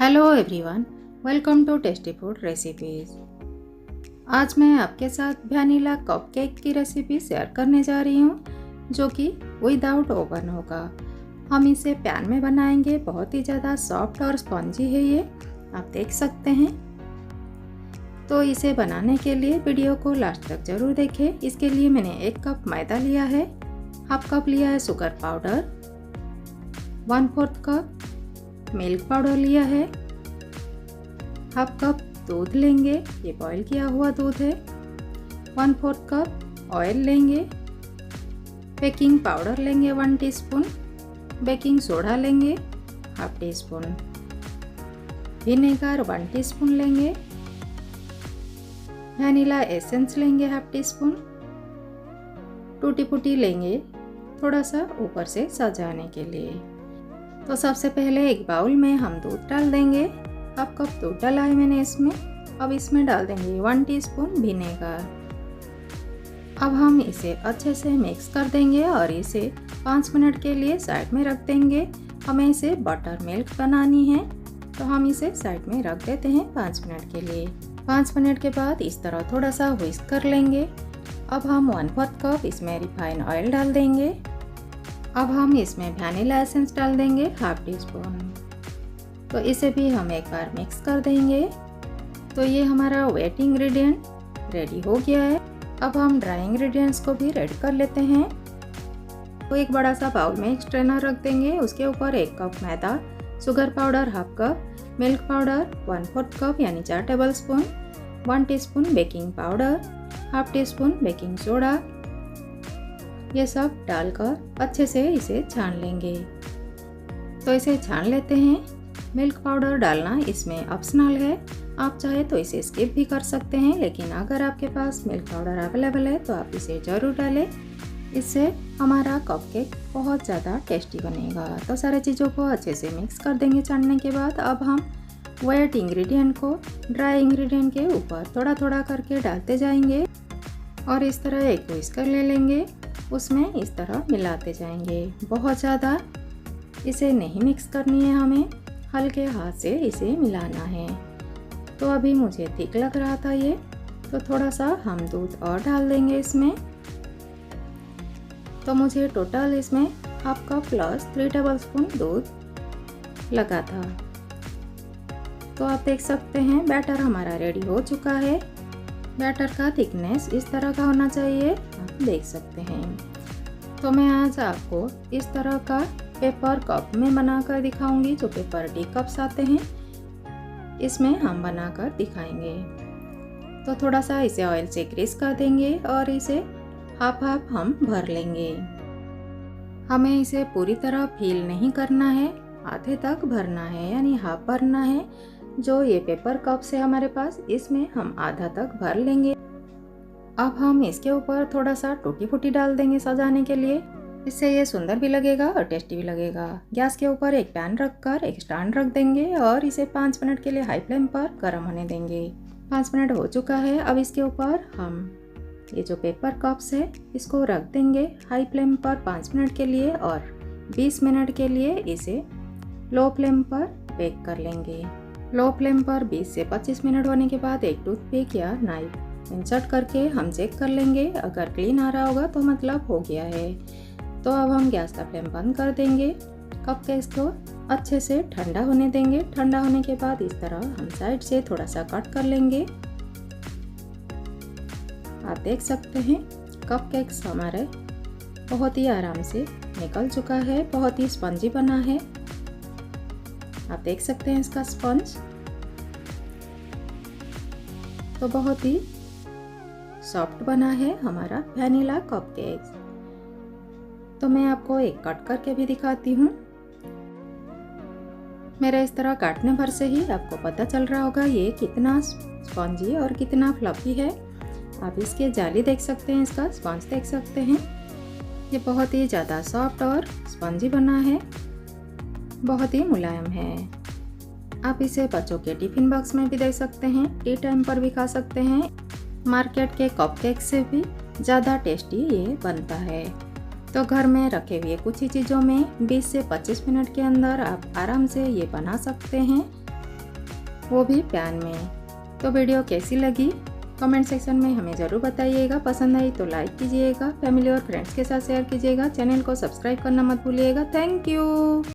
Hello everyone, welcome to tasty food recipes. आज मैं आपके साथ वैनिला कपकेक की रेसिपी शेयर करने जा रही हूँ, जो कि विदाउट ओवन होगा। हम इसे पैन में बनाएंगे। बहुत ही ज़्यादा सॉफ्ट और स्पॉन्जी है ये, आप देख सकते हैं। तो इसे बनाने के लिए वीडियो को लास्ट तक ज़रूर देखें। इसके लिए मैंने 1 कप मैदा लिया है, हाफ कप लिया है sugar powder, 1/4 cup milk powder लिया है, हाफ कप दूध लेंगे, ये बॉईल किया हुआ दूध है, 1/4 कप ऑयल लेंगे, बेकिंग पाउडर लेंगे 1 टीस्पून, बेकिंग सोडा लेंगे हाफ टीस्पून, विनेगर 1 टीस्पून लेंगे, वैनिला एसेंस लेंगे हाफ टीस्पून, टूटी फूटी लेंगे थोड़ा सा ऊपर से सजाने के लिए। तो सबसे पहले एक बाउल में हम दूध डाल देंगे। हाफ कप दूध डाला है मैंने इसमें। अब इसमें डाल देंगे 1 टीस्पून विनेगर। अब हम इसे अच्छे से मिक्स कर देंगे और इसे 5 मिनट के लिए साइड में रख देंगे। हमें इसे बटर मिल्क बनानी है, तो हम इसे साइड में रख देते हैं 5 मिनट के लिए। 5 मिनट के बाद इस तरह थोड़ा सा व्हिस्क कर लेंगे। अब हम 1/4 कप इसमें रिफाइंड ऑयल डाल देंगे। अब हम इसमें वैनिला एसेंस डाल देंगे हाफ टीस्पून। तो इसे भी हम एक बार मिक्स कर देंगे। तो ये हमारा वेट इंग्रेडिएंट रेडी हो गया है। अब हम ड्राई इंग्रेडिएंट्स को भी रेडी कर लेते हैं। तो एक बड़ा सा बाउल में एक स्ट्रेनर रख देंगे। उसके ऊपर 1 कप मैदा, sugar powder half cup, milk powder 1/4 cup यानी 4 tablespoon, 1 teaspoon baking powder, half teaspoon baking soda, ये सब डालकर अच्छे से इसे छान लेंगे। तो इसे छान लेते हैं। मिल्क पाउडर डालना इसमें ऑप्शनल है, आप चाहे तो इसे स्किप भी कर सकते हैं, लेकिन अगर आपके पास मिल्क पाउडर अवेलेबल है तो आप इसे ज़रूर डालें। इससे हमारा कपकेक बहुत ज़्यादा टेस्टी बनेगा। तो सारे चीज़ों को अच्छे से मिक्स कर देंगे छानने के बाद। अब हम वेट इंग्रेडिएंट को ड्राई इंग्रेडिएंट के ऊपर थोड़ा थोड़ा करके डालते जाएंगे और इस तरह एक व्हिस्कर ले लेंगे, उसमें इस तरह मिलाते जाएंगे। बहुत ज़्यादा इसे नहीं मिक्स करनी है, हमें हल्के हाथ से इसे मिलाना है। तो अभी मुझे थिक लग रहा था ये, तो थोड़ा सा हम दूध और डाल देंगे इसमें। तो मुझे टोटल इसमें half cup plus 3 table spoon दूध लगा था। तो आप देख सकते हैं बैटर हमारा रेडी हो चुका है। बैटर का थिकनेस इस तरह का होना चाहिए, आप देख सकते हैं। तो मैं आज आपको इस तरह का पेपर कप में बनाकर दिखाऊंगी, जो पेपर टी कप्स आते हैं, इसमें हम बनाकर दिखाएंगे। तो थोड़ा सा इसे ऑयल से ग्रीस कर देंगे और इसे हाफ हाफ हम भर लेंगे। हमें इसे पूरी तरह फिल नहीं करना है, आधे तक भरना है, यानी हाफ भरना है। जो ये पेपर कप्स है हमारे पास, इसमें हम आधा तक भर लेंगे। अब हम इसके ऊपर थोड़ा सा टूटी फूटी डाल देंगे सजाने के लिए, इससे ये सुंदर भी लगेगा और टेस्टी भी लगेगा। गैस के ऊपर एक पैन रखकर एक स्टैंड रख देंगे और इसे 5 मिनट के लिए हाई फ्लेम पर गर्म होने देंगे। 5 मिनट हो चुका है। अब इसके ऊपर हम ये जो पेपर कप्स है इसको रख देंगे हाई फ्लेम पर 5 मिनट के लिए और 20 मिनट के लिए इसे लो फ्लेम पर बेक कर लेंगे। लो फ्लेम पर 20 से 25 मिनट होने के बाद एक टूथपिक या नाइफ इंसर्ट करके हम चेक कर लेंगे। अगर क्लीन आ रहा होगा तो मतलब हो गया है। तो अब हम गैस का फ्लेम बंद कर देंगे। कपकेक्स को अच्छे से ठंडा होने देंगे। ठंडा होने के बाद इस तरह हम साइड से थोड़ा सा कट कर लेंगे। आप देख सकते हैं कपकेक्स हमारे बहुत ही आराम से निकल चुका है, बहुत ही स्पंजी बना है। आप देख सकते हैं इसका स्पंज तो बहुत ही सॉफ्ट बना है हमारा वैनिला कपकेक्स। तो मैं आपको एक कट करके भी दिखाती हूँ। मेरा इस तरह काटने भर से ही आपको पता चल रहा होगा ये कितना स्पंजी और कितना फ्लफी है। आप इसके जाली देख सकते हैं, इसका स्पंज देख सकते हैं। ये बहुत ही ज़्यादा सॉफ्ट और स्पंजी बना है, बहुत ही मुलायम है। आप इसे बच्चों के टिफिन बॉक्स में भी दे सकते हैं, टी टाइम पर भी खा सकते हैं। मार्केट के कपकेक से भी ज़्यादा टेस्टी ये बनता है। तो घर में रखे हुए कुछ ही चीज़ों में 20 से 25 मिनट के अंदर आप आराम से ये बना सकते हैं। वो भी पैन में। तो वीडियो कैसी लगी कमेंट सेक्शन में हमें ज़रूर बताइएगा। पसंद आई तो लाइक कीजिएगा, फैमिली और फ्रेंड्स के साथ शेयर कीजिएगा। चैनल को सब्सक्राइब करना मत भूलिएगा। Thank you.